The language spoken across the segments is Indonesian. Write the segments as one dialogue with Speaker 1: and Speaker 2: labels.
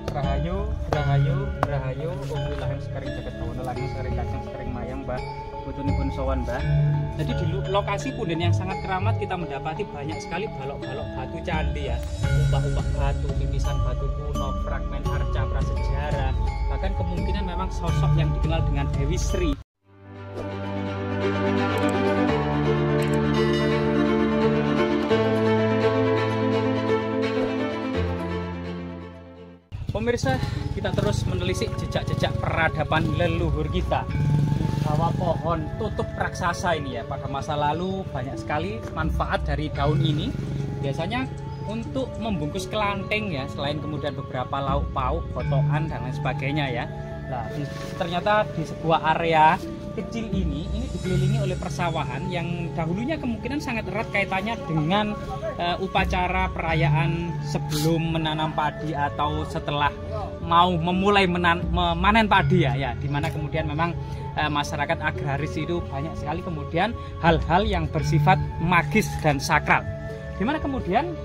Speaker 1: Rahayu, rahayu, rahayu, umilahing sekering jagat bawana langing sekering kacang sekering mayang mbah putunipun sowan mbah. Jadi di lokasi punden yang sangat keramat kita mendapati banyak sekali balok-balok batu candi ya, umbak-umbak batu, pipisan batu kuno, fragmen arca prasejarah, bahkan kemungkinan memang sosok yang dikenal dengan Dewi Sri. Pemirsa, kita terus menelisik jejak-jejak peradaban leluhur kita di bawah pohon tutup raksasa ini ya. Pada masa lalu banyak sekali manfaat dari daun ini, biasanya untuk membungkus kelanteng ya, selain kemudian beberapa lauk pauk, potongan dan lain sebagainya ya. Nah, ternyata di sebuah area kecil ini dikelilingi oleh persawahan yang dahulunya kemungkinan sangat erat kaitannya dengan upacara perayaan sebelum menanam padi atau setelah mau memulai memanen padi ya, dimana kemudian memang masyarakat agraris itu banyak sekali kemudian hal-hal yang bersifat magis dan sakral. Dimana kemudian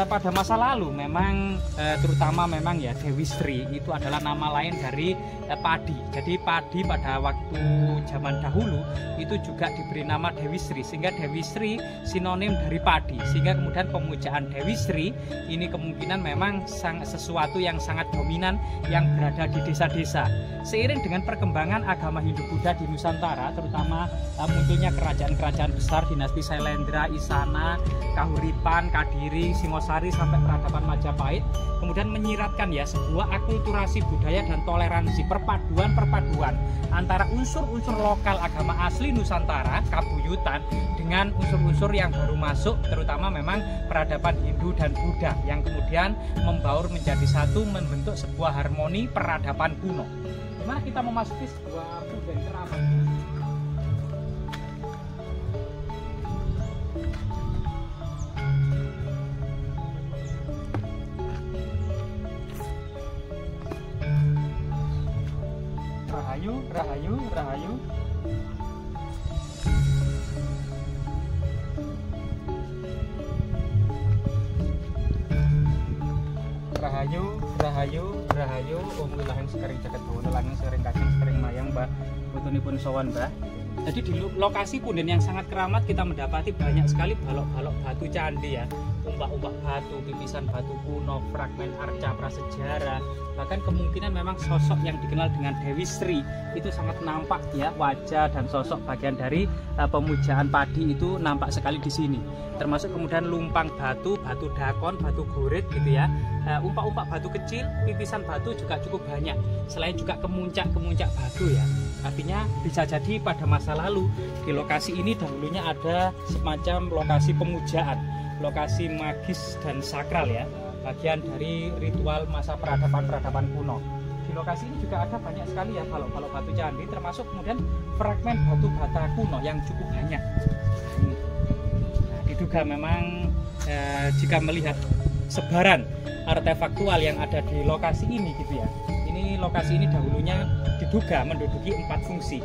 Speaker 1: pada masa lalu memang terutama memang ya Dewi Sri itu adalah nama lain dari padi. Jadi padi pada waktu zaman dahulu itu juga diberi nama Dewi Sri, sehingga Dewi Sri sinonim dari padi, sehingga kemudian pemujaan Dewi Sri ini kemungkinan memang sesuatu yang sangat dominan yang berada di desa-desa. Seiring dengan perkembangan agama Hindu-Buddha di Nusantara, terutama munculnya kerajaan-kerajaan besar dinasti Sailendra, Isana, Kahuripan, Kadiri, Singosari sampai peradaban Majapahit, kemudian menyiratkan ya sebuah akulturasi budaya dan toleransi, perpaduan antara unsur-unsur lokal agama asli Nusantara, Kabuyutan, dengan unsur-unsur yang baru masuk, terutama memang peradaban Hindu dan Buddha yang kemudian membaur menjadi satu, membentuk sebuah harmoni peradaban kuno. Dimana kita memasuki sebuah punden keramat. Rahayu, rahayu, rahayu. Rahayu, rahayu, rahayu, umilahing sekering jagat bawana langing sekering kacang sekering mayang mbah putunipun sowan mbah. Jadi di lokasi punden yang sangat keramat kita mendapati banyak sekali balok-balok batu candi ya, umbak-umbak batu, pipisan batu kuno, fragmen arca prasejarah, bahkan kemungkinan memang sosok yang dikenal dengan Dewi Sri itu sangat nampak ya, wajah dan sosok bagian dari pemujaan padi itu nampak sekali di sini. Termasuk kemudian lumpang batu, batu dakon, batu goret gitu ya, umpak-umpak batu kecil, pipisan batu juga cukup banyak. Selain juga kemuncak-kemuncak batu ya. Artinya bisa jadi pada masa lalu di lokasi ini dahulunya ada semacam lokasi pemujaan, lokasi magis dan sakral ya, bagian dari ritual masa peradaban kuno. Di lokasi ini juga ada banyak sekali ya balok-balok batu candi, termasuk kemudian fragmen batu bata kuno yang cukup banyak. Nah, diduga memang jika melihat sebaran artefaktual yang ada di lokasi ini gitu ya, lokasi ini dahulunya diduga menduduki 4 fungsi.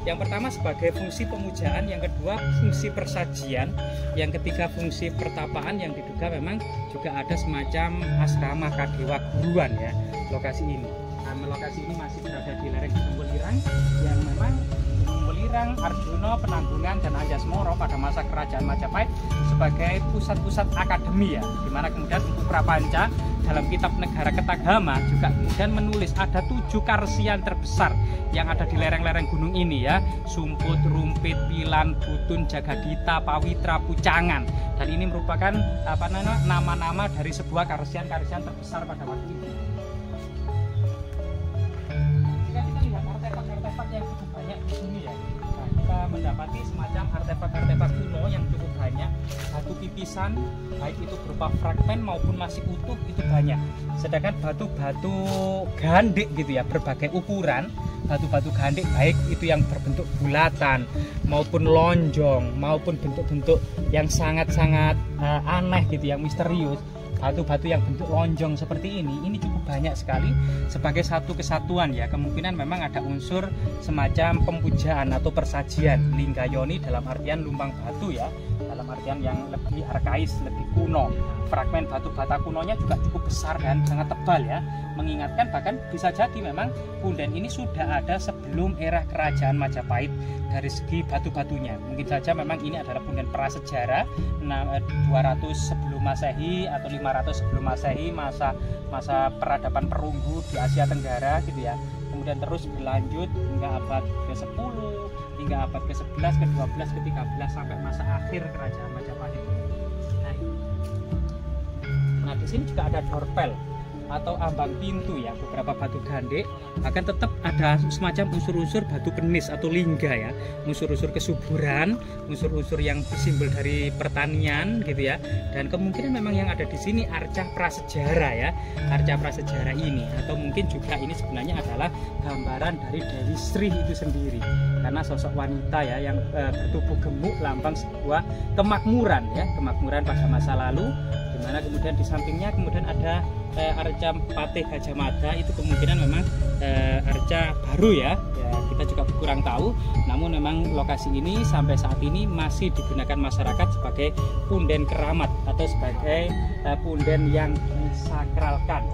Speaker 1: Yang pertama sebagai fungsi pemujaan, yang kedua fungsi persajian, yang ketiga fungsi pertapaan, yang diduga memang juga ada semacam asrama kadewa guruan ya lokasi ini. Nah, lokasi ini masih berada di lereng Gunung Welirang yang memang Gunung Welirang, Arjuna, Penanggungan dan Anjasmara pada masa kerajaan Majapahit sebagai pusat-pusat akademi ya, dimana kemudian Empu Prapanca dalam kitab Negara Ketagama juga kemudian menulis ada 7 karsian terbesar yang ada di lereng-lereng gunung ini ya, Sumput, Rumpit, Pilan, Butun, Jagadita, Pawitra, Pucangan, dan ini merupakan nama-nama dari sebuah karsian-karsian terbesar pada waktu itu. Jika kita lihat artefak-artefak yang cukup banyak di sini ya, nah, kita mendapati semacam artefak-artefak kuno yang cukup banyak, batu pipisan baik itu berupa fragmen maupun masih utuh itu banyak. Sedangkan batu-batu gandik gitu ya, berbagai ukuran, batu-batu gandik baik itu yang berbentuk bulatan maupun lonjong maupun bentuk-bentuk yang sangat-sangat aneh gitu, yang misterius. Batu-batu yang bentuk lonjong seperti ini cukup banyak sekali sebagai satu kesatuan ya. Kemungkinan memang ada unsur semacam pemujaan atau persajian. Linggayoni dalam artian lumbang batu ya, dalam artian yang lebih arkais, lebih kuno. Fragmen batu bata kunonya juga cukup besar dan sangat tebal ya, mengingatkan bahkan bisa jadi memang punden ini sudah ada sebelum era kerajaan Majapahit dari segi batu-batunya. Mungkin saja memang ini adalah punden prasejarah 200 sebelum Masehi atau 500 sebelum Masehi, masa peradaban perunggu di Asia Tenggara gitu ya. Kemudian terus berlanjut hingga abad ke-10, hingga abad ke-11, ke-12, ke-13 sampai masa akhir kerajaan Majapahit. Nah, di sini juga ada dorpel atau ambang pintu ya, beberapa batu gandek, akan tetap ada semacam unsur-unsur batu kenis atau lingga ya, unsur-unsur kesuburan, unsur-unsur yang simbol dari pertanian gitu ya. Dan kemungkinan memang yang ada di sini arca prasejarah ya, arca prasejarah ini, atau mungkin juga ini sebenarnya adalah gambaran dari Dewi Sri itu sendiri, karena sosok wanita ya yang bertubuh gemuk, lambang sebuah kemakmuran ya, kemakmuran pada masa lalu, dimana kemudian di sampingnya kemudian ada arca Patih Gajah Mada. Itu kemungkinan memang arca baru ya, kita juga kurang tahu, namun memang lokasi ini sampai saat ini masih digunakan masyarakat sebagai punden keramat atau sebagai punden yang disakralkan.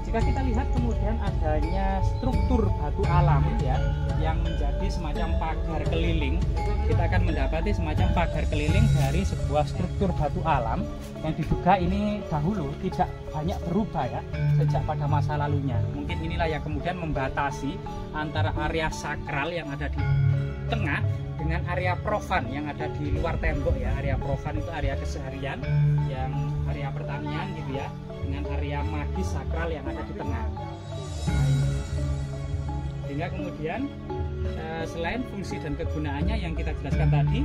Speaker 1: Jika kita lihat kemudian adanya struktur batu alam ya, yang menjadi semacam pagar keliling, kita akan mendapati semacam pagar keliling dari sebuah struktur batu alam yang diduga ini dahulu tidak banyak berubah ya sejak pada masa lalunya. Mungkin inilah yang kemudian membatasi antara area sakral yang ada di tengah dengan area profan yang ada di luar tembok ya. Area profan itu area keseharian, yang area pertanian gitu ya, dengan area magis sakral yang ada di tengah. Sehingga kemudian selain fungsi dan kegunaannya yang kita jelaskan tadi,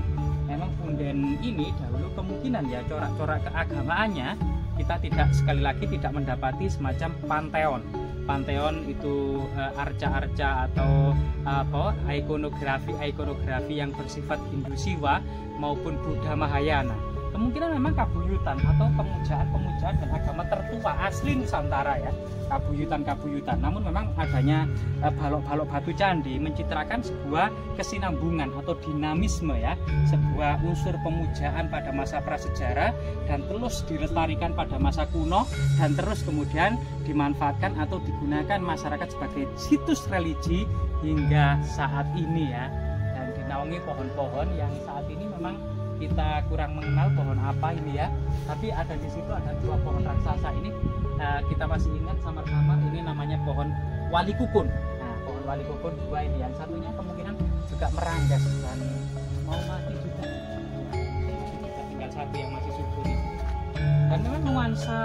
Speaker 1: memang punden ini dahulu kemungkinan ya corak-corak keagamaannya kita tidak, sekali lagi tidak mendapati semacam panteon. Panteon itu arca-arca atau ikonografi yang bersifat Hindu Siwa maupun Buddha Mahayana. Kemungkinan memang kabuyutan atau pemujaan dan agama tertua asli Nusantara ya, kabuyutan. Namun memang adanya balok-balok batu candi mencitrakan sebuah kesinambungan atau dinamisme ya, sebuah unsur pemujaan pada masa prasejarah dan terus dilestarikan pada masa kuno dan terus kemudian dimanfaatkan atau digunakan masyarakat sebagai situs religi hingga saat ini ya. Dan dinaungi pohon-pohon yang saat ini memang kita kurang mengenal pohon apa ini ya, tapi ada di situ ada dua pohon raksasa ini, kita masih ingat samar-samar, ini namanya pohon wali kukun. Nah, pohon wali kukun dua ini, yang satunya kemungkinan juga meranggas dan mau mati juga, tinggal satu yang masih subur ini. Dan memang nuansa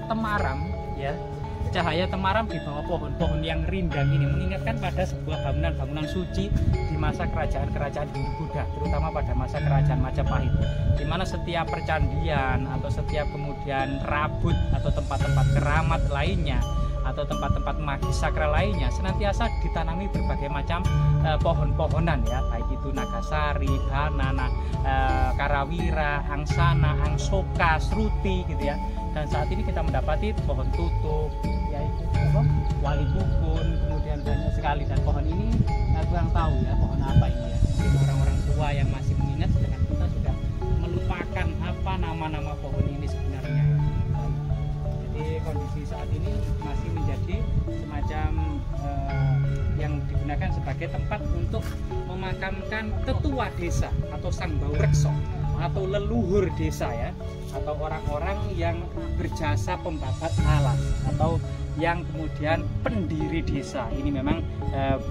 Speaker 1: temaram ya, cahaya temaram di bawah pohon-pohon yang rindang ini mengingatkan pada sebuah bangunan-bangunan suci di masa kerajaan-kerajaan Hindu Buddha, terutama pada masa kerajaan Majapahit, di mana setiap percandian atau setiap kemudian rabut atau tempat-tempat keramat lainnya atau tempat-tempat magis sakral lainnya senantiasa ditanami berbagai macam pohon-pohonan ya, baik itu nagasari, banana, karawira, angsana, angsoka, sruti gitu ya. Dan saat ini kita mendapati pohon tutup, yaitu wali kukun, kemudian banyak sekali. Dan pohon ini kurang tahu ya pohon apa ini ya. Mungkin orang-orang tua yang masih mengingat, sedangkan kita sudah melupakan apa nama-nama pohon ini sebenarnya. Jadi kondisi saat ini masih menjadi semacam yang digunakan sebagai tempat untuk memakamkan tetua desa atau sang baurekso atau leluhur desa ya, atau orang-orang yang berjasa pembabat alam atau yang kemudian pendiri desa. Ini memang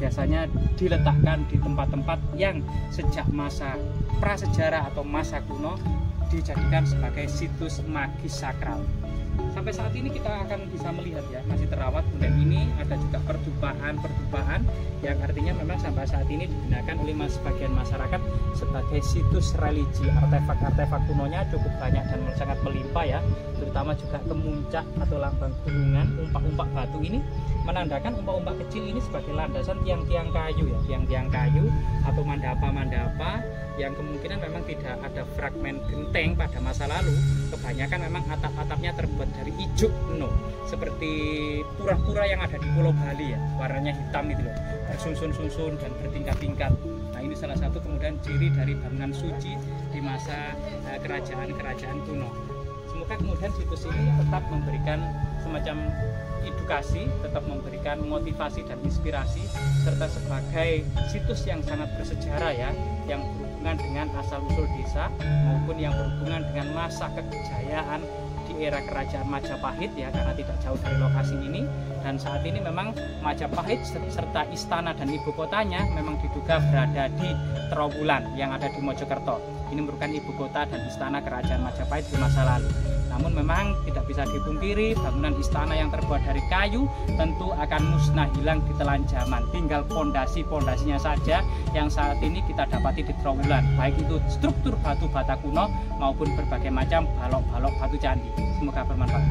Speaker 1: biasanya diletakkan di tempat-tempat yang sejak masa prasejarah atau masa kuno dijadikan sebagai situs magis sakral. Sampai saat ini kita akan bisa melihat ya, masih terawat punden ini. Ada juga pertumpahan yang artinya memang sampai saat ini digunakan oleh sebagian masyarakat sebagai situs religi. Artefak-artefak kunonya cukup banyak dan sangat melimpah ya, terutama juga kemuncak atau lambang gunungan. Umpak-umpak batu ini menandakan umpak-umpak kecil ini sebagai landasan tiang-tiang kayu ya, tiang-tiang kayu atau mandapa-mandapa yang kemungkinan memang tidak ada fragmen genteng pada masa lalu. Kebanyakan memang atap-atapnya terbuat dari ijuk no, seperti pura-pura yang ada di Pulau Bali ya, warnanya hitam itu loh, bersusun-susun dan bertingkat-tingkat. Nah ini salah satu kemudian ciri dari bangunan suci di masa kerajaan-kerajaan kuno. Semoga kemudian situs ini tetap memberikan semacam edukasi, tetap memberikan motivasi dan inspirasi, serta sebagai situs yang sangat bersejarah ya, yang berhubungan dengan asal-usul desa maupun yang berhubungan dengan masa kejayaan di era kerajaan Majapahit ya, karena tidak jauh dari lokasi ini. Dan saat ini memang Majapahit serta istana dan ibu kotanya memang diduga berada di Trowulan yang ada di Mojokerto. Ini merupakan ibu kota dan istana kerajaan Majapahit di masa lalu. Namun memang tidak bisa dipungkiri bangunan istana yang terbuat dari kayu tentu akan musnah hilang di telan zaman. Tinggal pondasi-pondasinya saja yang saat ini kita dapati di Trowulan, baik itu struktur batu bata kuno maupun berbagai macam balok-balok batu candi. Semoga bermanfaat.